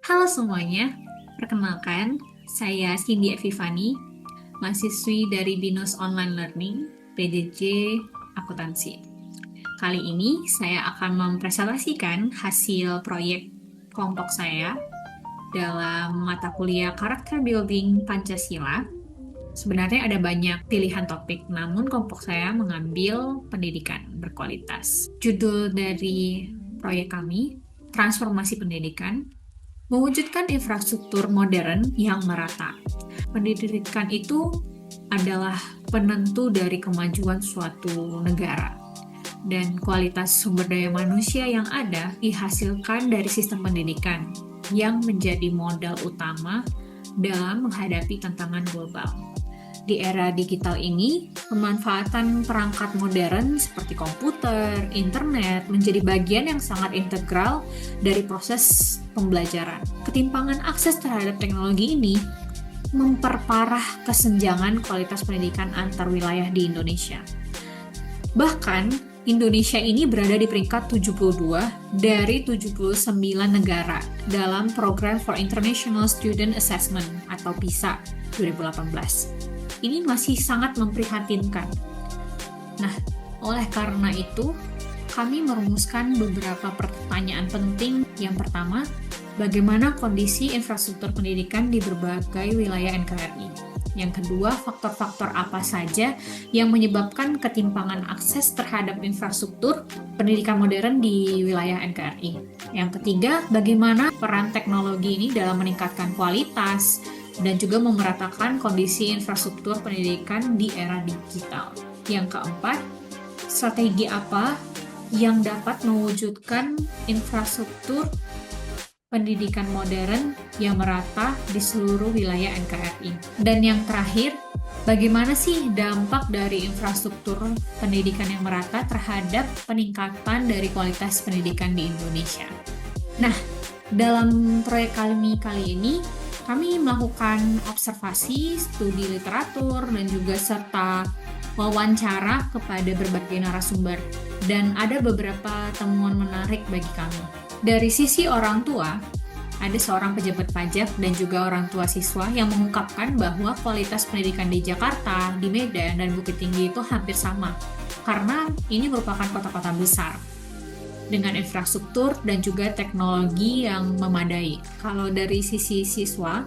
Halo semuanya, perkenalkan, saya Cindy Evivani, mahasiswi dari BINUS Online Learning, PJJ Akuntansi. Kali ini saya akan mempresentasikan hasil proyek kelompok saya dalam mata kuliah Karakter Building Pancasila. Sebenarnya ada banyak pilihan topik, namun kelompok saya mengambil pendidikan berkualitas. Judul dari proyek kami, Transformasi Pendidikan, mewujudkan infrastruktur modern yang merata. Pendidikan itu adalah penentu dari kemajuan suatu negara. Dan kualitas sumber daya manusia yang ada dihasilkan dari sistem pendidikan yang menjadi modal utama dalam menghadapi tantangan global. Di era digital ini, pemanfaatan perangkat modern seperti komputer, internet menjadi bagian yang sangat integral dari proses pembelajaran. Ketimpangan akses terhadap teknologi ini memperparah kesenjangan kualitas pendidikan antar wilayah di Indonesia. Bahkan, Indonesia ini berada di peringkat 72 dari 79 negara dalam Program for International Student Assessment atau PISA 2018. Ini masih sangat memprihatinkan. Nah, oleh karena itu, kami merumuskan beberapa pertanyaan penting. Yang pertama, bagaimana kondisi infrastruktur pendidikan di berbagai wilayah NKRI? Yang kedua, faktor-faktor apa saja yang menyebabkan ketimpangan akses terhadap infrastruktur pendidikan modern di wilayah NKRI? Yang ketiga, bagaimana peran teknologi ini dalam meningkatkan kualitas dan juga memeratakan kondisi infrastruktur pendidikan di era digital. Yang keempat, strategi apa yang dapat mewujudkan infrastruktur pendidikan modern yang merata di seluruh wilayah NKRI. Dan yang terakhir, bagaimana sih dampak dari infrastruktur pendidikan yang merata terhadap peningkatan dari kualitas pendidikan di Indonesia? Nah, dalam proyek kali ini, kami melakukan observasi, studi literatur, dan juga serta wawancara kepada berbagai narasumber. Dan ada beberapa temuan menarik bagi kami. Dari sisi orang tua, ada seorang pejabat pajak dan juga orang tua siswa yang mengungkapkan bahwa kualitas pendidikan di Jakarta, di Medan, dan Bukit Tinggi itu hampir sama. Karena ini merupakan kota-kota besar dengan infrastruktur dan juga teknologi yang memadai. Kalau dari sisi siswa,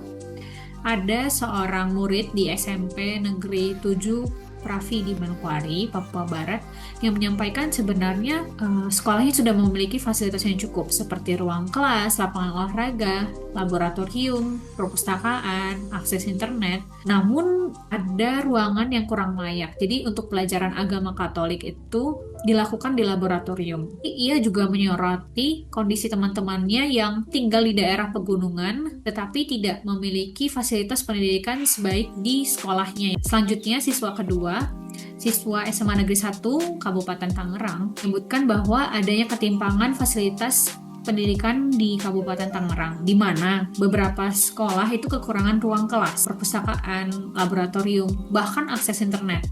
ada seorang murid di SMP Negeri 7 Pravi di Manokwari, Papua Barat, yang menyampaikan sebenarnya sekolahnya sudah memiliki fasilitas yang cukup seperti ruang kelas, lapangan olahraga, laboratorium, perpustakaan, akses internet. Namun ada ruangan yang kurang layak. Jadi untuk pelajaran agama Katolik itu dilakukan di laboratorium. Ia juga menyoroti kondisi teman-temannya yang tinggal di daerah pegunungan tetapi tidak memiliki fasilitas pendidikan sebaik di sekolahnya. Selanjutnya, siswa kedua, siswa SMA Negeri 1 Kabupaten Tangerang, menyebutkan bahwa adanya ketimpangan fasilitas pendidikan di Kabupaten Tangerang, di mana beberapa sekolah itu kekurangan ruang kelas, perpustakaan, laboratorium, bahkan akses internet.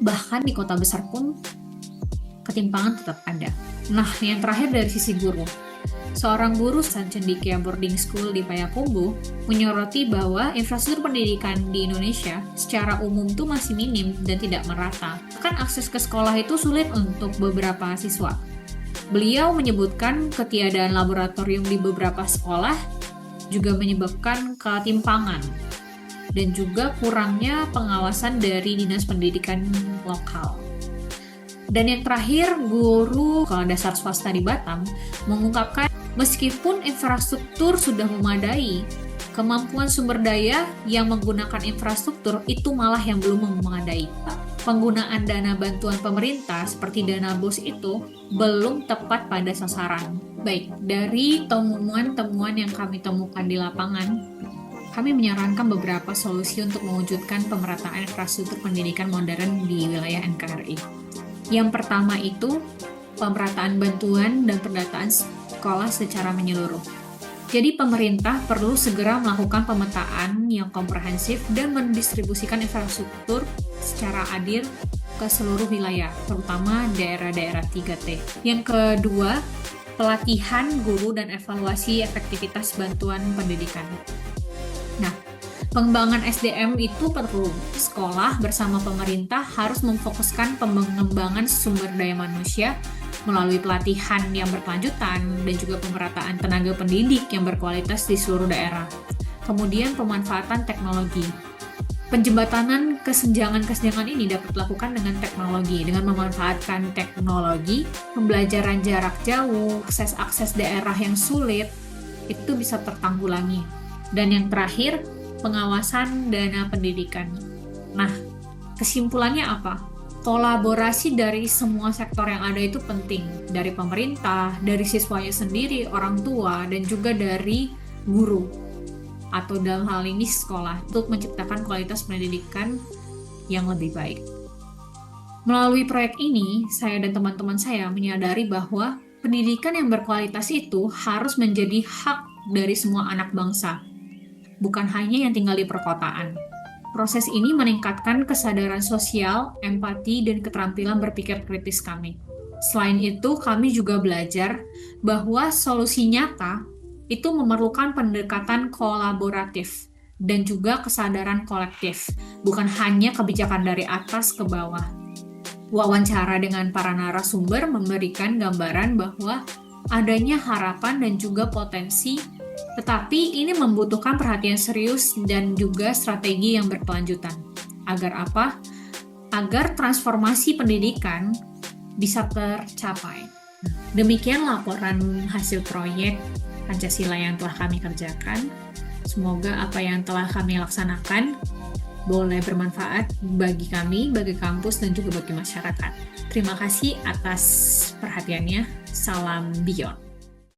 Bahkan di kota besar pun ketimpangan tetap ada. Nah, yang terakhir dari sisi guru. Seorang guru Cendekia Boarding School di Payakumbuh menyoroti bahwa infrastruktur pendidikan di Indonesia secara umum tuh masih minim dan tidak merata. Bahkan akses ke sekolah itu sulit untuk beberapa siswa. Beliau menyebutkan ketiadaan laboratorium di beberapa sekolah juga menyebabkan ketimpangan dan juga kurangnya pengawasan dari Dinas Pendidikan lokal. Dan yang terakhir, guru sekolah dasar swasta di Batam mengungkapkan meskipun infrastruktur sudah memadai, kemampuan sumber daya yang menggunakan infrastruktur itu malah yang belum memadai. Penggunaan dana bantuan pemerintah seperti dana BOS itu belum tepat pada sasaran. Baik, dari temuan-temuan yang kami temukan di lapangan, kami menyarankan beberapa solusi untuk mewujudkan pemerataan infrastruktur pendidikan modern di wilayah NKRI. Yang pertama itu pemerataan bantuan dan pendataan sekolah secara menyeluruh. Jadi pemerintah perlu segera melakukan pemetaan yang komprehensif dan mendistribusikan infrastruktur secara adil ke seluruh wilayah, terutama daerah-daerah 3T. Yang kedua, pelatihan guru dan evaluasi efektivitas bantuan pendidikan. Nah, pengembangan SDM itu perlu. Sekolah bersama pemerintah harus memfokuskan pengembangan sumber daya manusia melalui pelatihan yang berkelanjutan dan juga pemerataan tenaga pendidik yang berkualitas di seluruh daerah. Kemudian pemanfaatan teknologi. Penjembatanan kesenjangan-kesenjangan ini dapat dilakukan dengan teknologi, dengan memanfaatkan teknologi, pembelajaran jarak jauh, akses daerah yang sulit, itu bisa tertanggulangi. Dan yang terakhir, pengawasan dana pendidikan. Nah, kesimpulannya apa? Kolaborasi dari semua sektor yang ada itu penting. Dari pemerintah, dari siswanya sendiri, orang tua, dan juga dari guru. Atau dalam hal ini sekolah, untuk menciptakan kualitas pendidikan yang lebih baik. Melalui proyek ini, saya dan teman-teman saya menyadari bahwa pendidikan yang berkualitas itu harus menjadi hak dari semua anak bangsa, bukan hanya yang tinggal di perkotaan. Proses ini meningkatkan kesadaran sosial, empati, dan keterampilan berpikir kritis kami. Selain itu, kami juga belajar bahwa solusi nyata itu memerlukan pendekatan kolaboratif dan juga kesadaran kolektif, bukan hanya kebijakan dari atas ke bawah. Wawancara dengan para narasumber memberikan gambaran bahwa adanya harapan dan juga potensi, tetapi ini membutuhkan perhatian serius dan juga strategi yang berkelanjutan. Agar apa? Agar transformasi pendidikan bisa tercapai. Demikian laporan hasil proyek Pancasila yang telah kami kerjakan. Semoga apa yang telah kami laksanakan boleh bermanfaat bagi kami, bagi kampus, dan juga bagi masyarakat. Terima kasih atas perhatiannya. Salam Beyond.